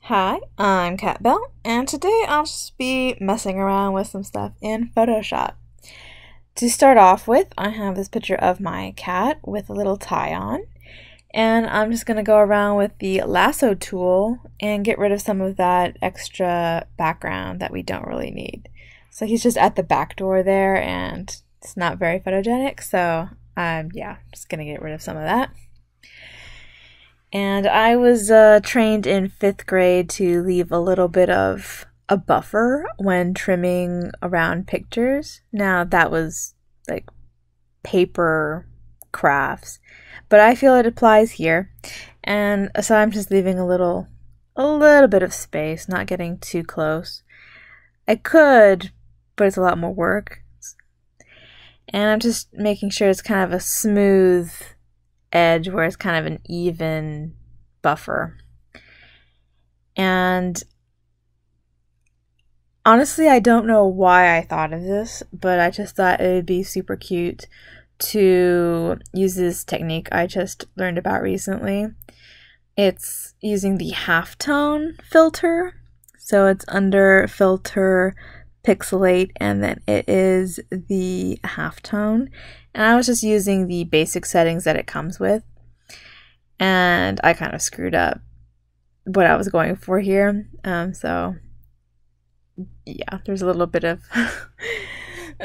Hi, I'm KatBel, and today I'll just be messing around with some stuff in Photoshop. To start off with, I have this picture of my cat with a little tie on, and I'm just going to go around with the lasso tool and get rid of some of that extra background that we don't really need. So he's just at the back door there, and it's not very photogenic, so yeah, just going to get rid of some of that. And I was trained in 5th grade to leave a little bit of a buffer when trimming around pictures. Now that was like paper crafts, but I feel it applies here. And so I'm just leaving a little bit of space, not getting too close. I could, but it's a lot more work. And I'm just making sure it's kind of a smooth edge where it's kind of an even buffer. And honestly, I don't know why I thought of this, but I just thought it would be super cute to use this technique I just learned about recently. It's using the halftone filter. So it's under filter, pixelate, and then it is the halftone. And I was just using the basic settings that it comes with. And I kind of screwed up what I was going for here. So yeah, there's a little bit of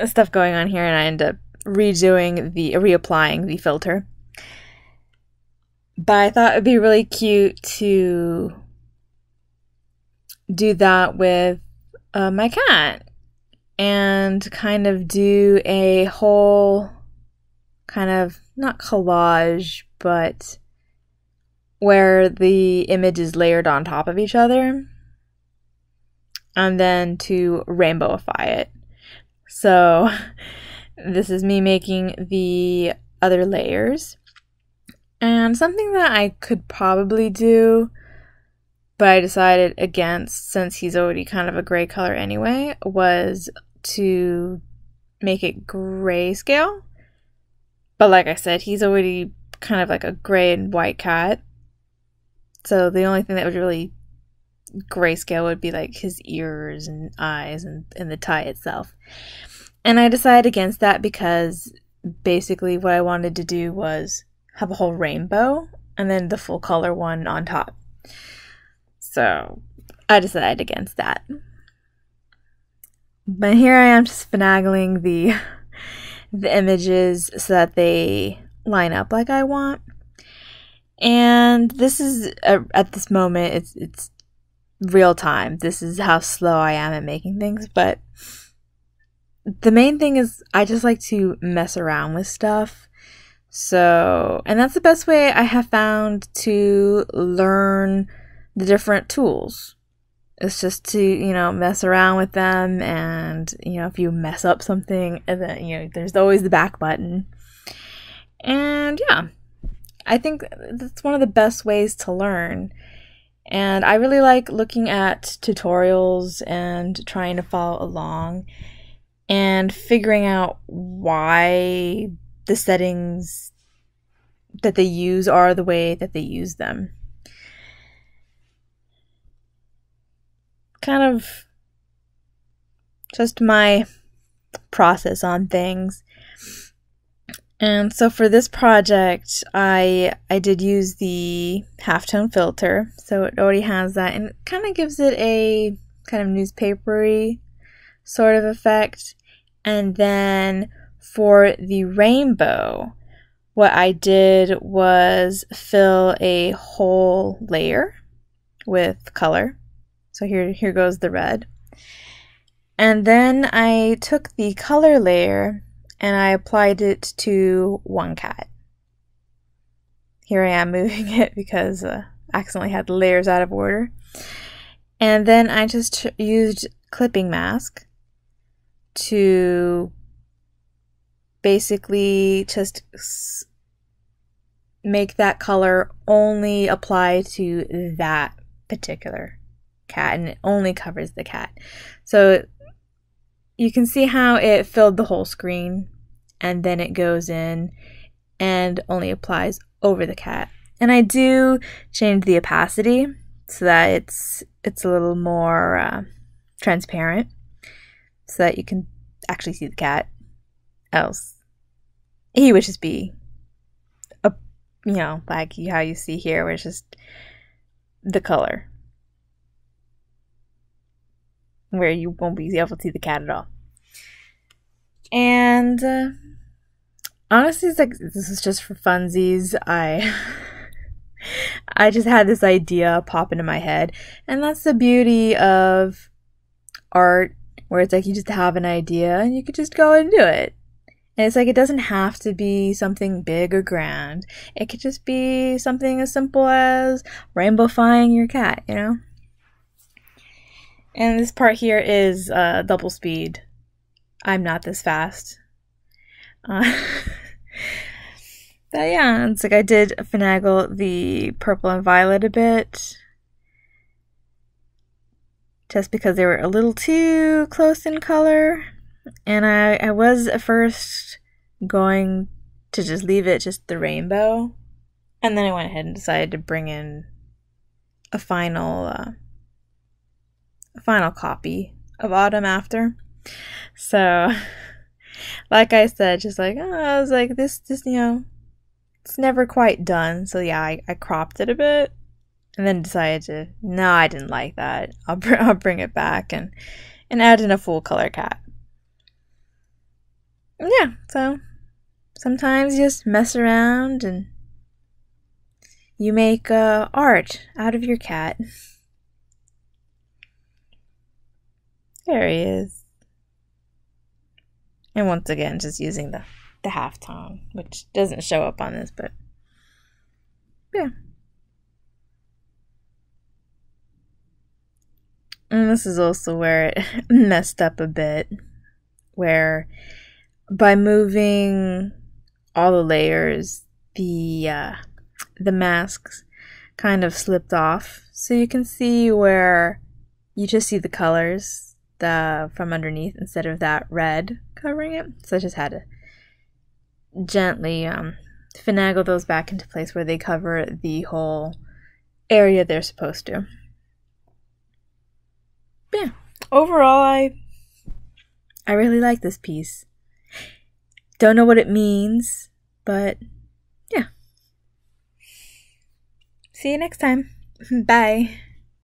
stuff going on here, and I end up reapplying the filter. But I thought it'd be really cute to do that with my cat and kind of do a whole kind of, not collage, but where the image is layered on top of each other, and then to rainbowify it. So this is me making the other layers. And something that I could probably do, but I decided against since he's already kind of a gray color anyway, was to make it grayscale. But like I said, he's already kind of like a gray and white cat. So the only thing that would really grayscale would be like his ears and eyes and the tie itself. And I decided against that because basically what I wanted to do was have a whole rainbow and then the full color one on top. So I decided against that. But here I am just finagling the images so that they line up like I want. And this is at this moment it's real time. This is how slow I am at making things, but the main thing is I just like to mess around with stuff. So, and that's the best way I have found to learn the different tools. It's just to, mess around with them, and, if you mess up something, and then, there's always the back button. And yeah, I think that's one of the best ways to learn. And I really like looking at tutorials and trying to follow along and figuring out why the settings that they use are the way that they use them. Kind of just my process on things. And so for this project, I did use the halftone filter. So it already has that, and it kind of gives it a kind of newspapery sort of effect. And then for the rainbow, what I did was fill a whole layer with color. So here goes the red. And then I took the color layer and I applied it to one cat. Here I am moving it because I accidentally had the layers out of order. And then I just used clipping mask to basically just make that color only apply to that particular cat, and it only covers the cat. So you can see how it filled the whole screen, and then it goes in and only applies over the cat. And I do change the opacity so that it's a little more transparent, so that you can actually see the cat. Else, he would just be a, like how you see here, where it's just the color, where you won't be able to see the cat at all. And honestly, it's like, this is just for funsies. I just had this idea pop into my head, and that's the beauty of art, where it's like you just have an idea and you could just go and do it. And it's like, it doesn't have to be something big or grand. It could just be something as simple as rainbowifying your cat, And this part here is double speed. I'm not this fast. But yeah, it's like I did finagle the purple and violet a bit, just because they were a little too close in color. And I was at first going to just leave it just the rainbow, and then I went ahead and decided to bring in a final copy of autumn after. So, like I said, just like, I was like, this it's never quite done. So yeah, I cropped it a bit, and then decided no, I didn't like that. I'll bring it back and add in a full color cat. Yeah, so sometimes you just mess around and you make art out of your cat. There he is. And once again, just using the halftone, which doesn't show up on this, but yeah. And this is also where it messed up a bit, where by moving all the layers, the masks kind of slipped off. So you can see where you just see the colors from underneath instead of that red covering it. So I just had to gently finagle those back into place where they cover the whole area they're supposed to. But yeah, overall, I really like this piece. Don't know what it means, but yeah. See you next time. Bye.